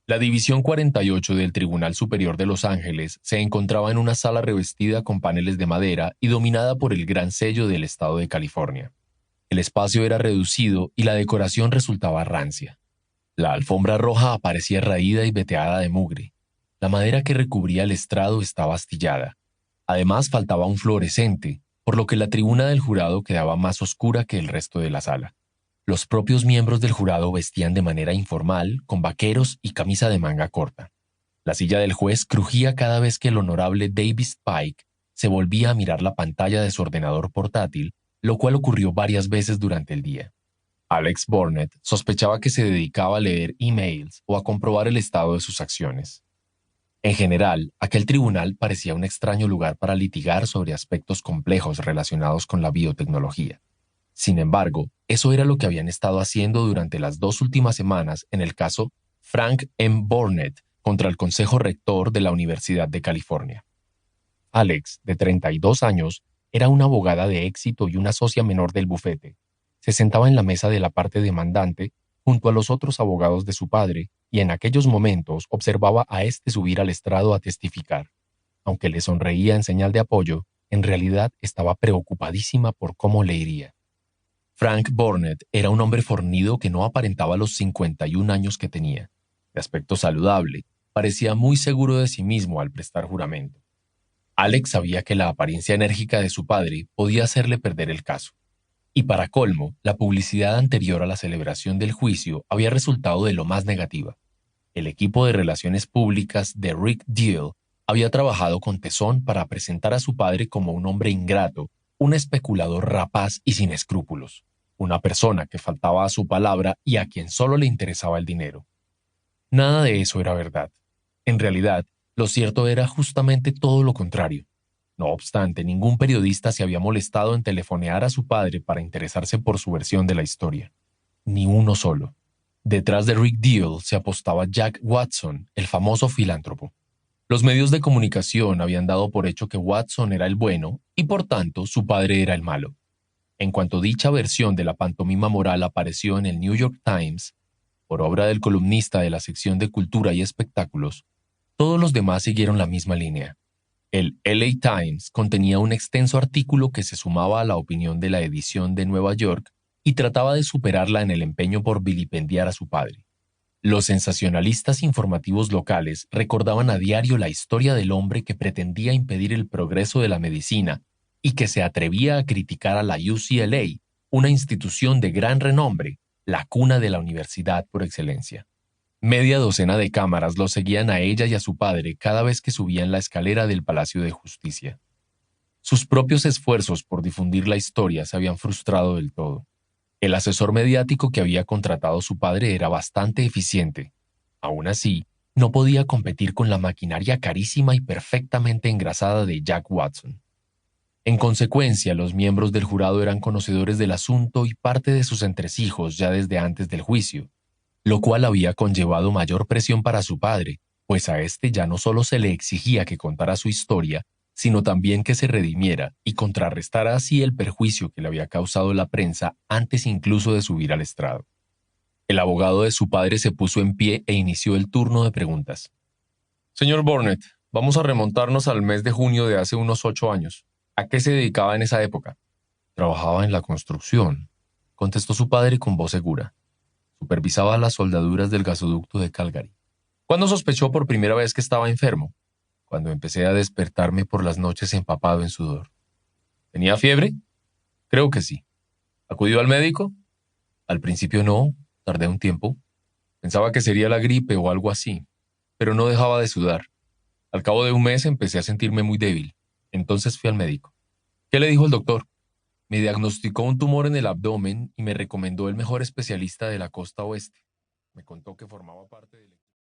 La División 48 del Tribunal Superior de Los Ángeles se encontraba en una sala revestida con paneles de madera y dominada por el Gran Sello del Estado de California. El espacio era reducido y la decoración resultaba rancia. La alfombra roja aparecía raída y veteada de mugre. La madera que recubría el estrado estaba astillada. Además faltaba un fluorescente, por lo que la tribuna del jurado quedaba más oscura que el resto de la sala. Los propios miembros del jurado vestían de manera informal, con vaqueros y camisa de manga corta. La silla del juez crujía cada vez que el honorable Davis Pike se volvía a mirar la pantalla de su ordenador portátil, lo cual ocurrió varias veces durante el día. Alex Burnett sospechaba que se dedicaba a leer emails o a comprobar el estado de sus acciones. En general, aquel tribunal parecía un extraño lugar para litigar sobre aspectos complejos relacionados con la biotecnología. Sin embargo, eso era lo que habían estado haciendo durante las 2 últimas semanas en el caso Frank M. Burnett contra el Consejo Rector de la Universidad de California. Alex, de 32 años, era una abogada de éxito y una socia menor del bufete. Se sentaba en la mesa de la parte demandante junto a los otros abogados de su padre y en aquellos momentos observaba a éste subir al estrado a testificar. Aunque le sonreía en señal de apoyo, en realidad estaba preocupadísima por cómo le iría. Frank Burnett era un hombre fornido que no aparentaba los 51 años que tenía. De aspecto saludable, parecía muy seguro de sí mismo al prestar juramento. Alex sabía que la apariencia enérgica de su padre podía hacerle perder el caso. Y para colmo, la publicidad anterior a la celebración del juicio había resultado de lo más negativa. El equipo de relaciones públicas de Rick Deal había trabajado con tesón para presentar a su padre como un hombre ingrato, un especulador rapaz y sin escrúpulos, una persona que faltaba a su palabra y a quien solo le interesaba el dinero. Nada de eso era verdad. En realidad, lo cierto era justamente todo lo contrario. No obstante, ningún periodista se había molestado en telefonear a su padre para interesarse por su versión de la historia. Ni uno solo. Detrás de Rick Deal se apostaba Jack Watson, el famoso filántropo. Los medios de comunicación habían dado por hecho que Watson era el bueno y por tanto su padre era el malo. En cuanto dicha versión de la pantomima moral apareció en el New York Times, por obra del columnista de la sección de cultura y espectáculos, todos los demás siguieron la misma línea. El LA Times contenía un extenso artículo que se sumaba a la opinión de la edición de Nueva York y trataba de superarla en el empeño por vilipendiar a su padre. Los sensacionalistas informativos locales recordaban a diario la historia del hombre que pretendía impedir el progreso de la medicina y que se atrevía a criticar a la UCLA, una institución de gran renombre, la cuna de la universidad por excelencia. Media docena de cámaras lo seguían a ella y a su padre cada vez que subían la escalera del Palacio de Justicia. Sus propios esfuerzos por difundir la historia se habían frustrado del todo. El asesor mediático que había contratado su padre era bastante eficiente. Aún así, no podía competir con la maquinaria carísima y perfectamente engrasada de Jack Watson. En consecuencia, los miembros del jurado eran conocedores del asunto y parte de sus entresijos ya desde antes del juicio, lo cual había conllevado mayor presión para su padre, pues a éste ya no solo se le exigía que contara su historia, sino también que se redimiera y contrarrestara así el perjuicio que le había causado la prensa antes incluso de subir al estrado. El abogado de su padre se puso en pie e inició el turno de preguntas. Señor Burnett, vamos a remontarnos al mes de junio de hace unos 8 años. ¿A qué se dedicaba en esa época? Trabajaba en la construcción, contestó su padre con voz segura. Supervisaba las soldaduras del gasoducto de Calgary. ¿Cuándo sospechó por primera vez que estaba enfermo? Cuando empecé a despertarme por las noches empapado en sudor. ¿Tenía fiebre? Creo que sí. ¿Acudió al médico? Al principio no, tardé un tiempo. Pensaba que sería la gripe o algo así, pero no dejaba de sudar. Al cabo de un mes empecé a sentirme muy débil. Entonces fui al médico. ¿Qué le dijo el doctor? Me diagnosticó un tumor en el abdomen y me recomendó el mejor especialista de la costa oeste. Me contó que formaba parte del